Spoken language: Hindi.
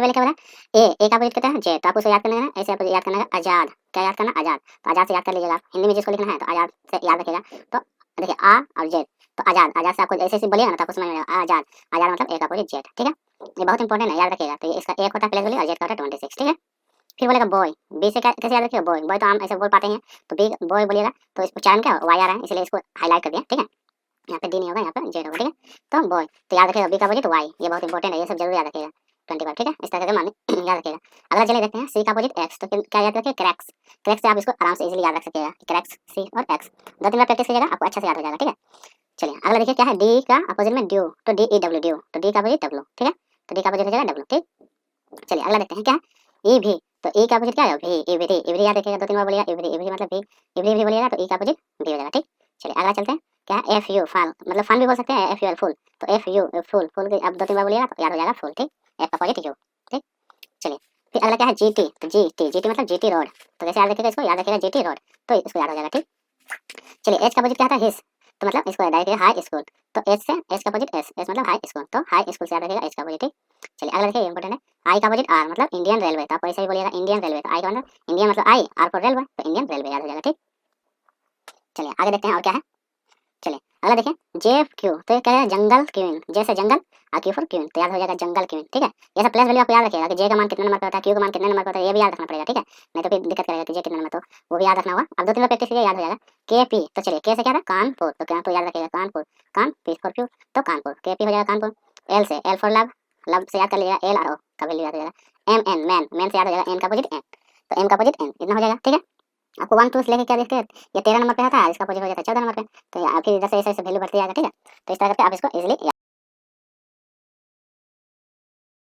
पहले क्या बोला, ए का अपोजिट कहता है जेड, तो आपको उसे याद करना है, ऐसे आपको याद करना है आजाद। क्या याद करना, आजाद। तो आजाद से याद कर लीजिएगा आप, हिंदी में जिसको लिखना है तो आजाद से याद रखिएगा। तो देखिए आ और जेड, तो आजाद, आजाद से आपको ऐसे ऐसे बोलिएगा ना तो आपको समझ में आएगा आजाद। आजाद मतलब ए का अपोजिट जेड, ठीक है। ये बहुत इंपॉर्टेंट है, याद रखिएगा। तो ये इसका एक होता है प्लेस वैल्यू और जेड का होता है 26, ठीक है। फिर बोलेगा बॉय, बी से कैसे याद रखिएगा, बॉय, बॉय तो हम ऐसे बोल पाते हैं, तो बी बॉय बोलिएगा तो इस उच्चारण क्या वाई आ रहा है, इसलिए इसको हाईलाइट कर दिया, ठीक है। यहाँ पे डी नहीं होगा, यहाँ पे जेड होगा, ठीक है। तो बॉय तो याद रखिएगा, बी का अपोजिट वाई, ये बहुत इंपॉर्टेंट है, ये सब जरूर याद रखिएगा 25, ठीक है। इस तरह से माने याद रखिएगा। अगला चलिए देखते हैं, सी का अपोजिट एक्स, तो क्या याद रखिए, क्रैक्स। क्रैक्स से आप इसको आराम से इजीली याद रख सकिएगा, क्रैक्स सी और एक्स, 2-3 बार प्रैक्टिस कीजिएगा आपको अच्छा से याद हो जाएगा, ठीक है। चलिए अगला देखिए क्या है, डी का अपोजिट में ड्यू, तो डी ई डब्ल्यू, ड्यू, तो डी का अपोजिट डब्ल्यू, ठीक है। तो डी का अपोजिट हो जाएगा डब्ल्यू, ठीक। चलिए अगला देखते हैं क्या है, ई भी, तो ई का अपोजिट क्या है, भी, इवरी, इवरी याद रखिएगा, 2-3 बार बोलिएगा इवरी, इवरी मतलब भी, इवरी इवरी बोलिएगा तो ई का अपोजिट भी हो जाएगा, ठीक। चलिए अगला चलते हैं, क्या है, एफ यू फन, मतलब फन भी बोल सकते हैं, एफ यू एल फुल, तो एफ यू फुल, फुल की अब 2-3 बार बोलिएगा तो याद हो जाएगा फुल, ठीक। एफ का अपोजिट यू, ठीक। चलिए फिर अगला क्या है, जीटी, तो जीटी, जीटी मतलब जीटी रोड, तो जैसे याद रखिएगा, इसको याद रखिएगा जीटी रोड, तो इसको याद हो जाएगा, ठीक। चलिए एच का अपोजिट क्या था, हिस, तो मतलब इसको डायरेक्ट हाई स्कूल, तो एच से एच का अपोजिट एस, एस मतलब हाई स्कूल, तो हाई स्कूल से याद रखिएगा एच का अपोजिट, ठीक। चलिए अगला देखिए इंपॉर्टेंट है, आई का अपोजिट आर मतलब इंडियन रेलवे, तो आप ऐसे ही बोलिएगा इंडियन रेलवे, तो आई का मतलब इंडियन मतलब आई, आर फॉर रेलवे, तो इंडियन रेलवे याद हो जाएगा, ठीक। चलिए आगे देखते हैं और क्या है। चलिए अगला देखिए, जे क्यू, तो ये क्या है, जंगल क्वीन, जैसे जंगल और क्यू फॉर क्वीन, तो याद हो जाएगा जंगल क्वीन, ठीक है। ये सब प्लेस वैल्यू आपको याद रखिएगा कि जे का मान कितने नंबर पे होता है, क्यू का मान कितने नंबर पे होता है, ये भी याद रखना पड़ेगा, ठीक है। नहीं तो फिर दिक्कत करेगा कि जे कितने नंबर, तो वो भी याद रखना होगा। अब 2-3 बार प्रैक्टिस कीजिए, याद हो जाएगा। के पी, तो चलिए के से क्या था, कानपुर, तो कानपुर याद रखिएगा, कानपुर, कान पी फॉर प्यू, तो कानपुर, के पी हो जाएगा कानपुर। एल से एल फॉर लव, लव से याद कर लीजिएगा एल आर ओ का वैल्यू याद हो जाएगा। एम एन मैन, मैन से याद हो जाएगा एन का अपोजिट एन, तो एम का अपोजिट एन, इतना हो जाएगा, ठीक है। आपको 1 2 से लेके क्या देखते हैं, ये 13 नंबर पे आता है, इसका अपोजिट हो जाता है 14 नंबर पे, तो फिर इधर से ऐसे ऐसे वैल्यू बढ़ती जाएगा, ठीक है। तो इस तरह करके आप इसको इजीली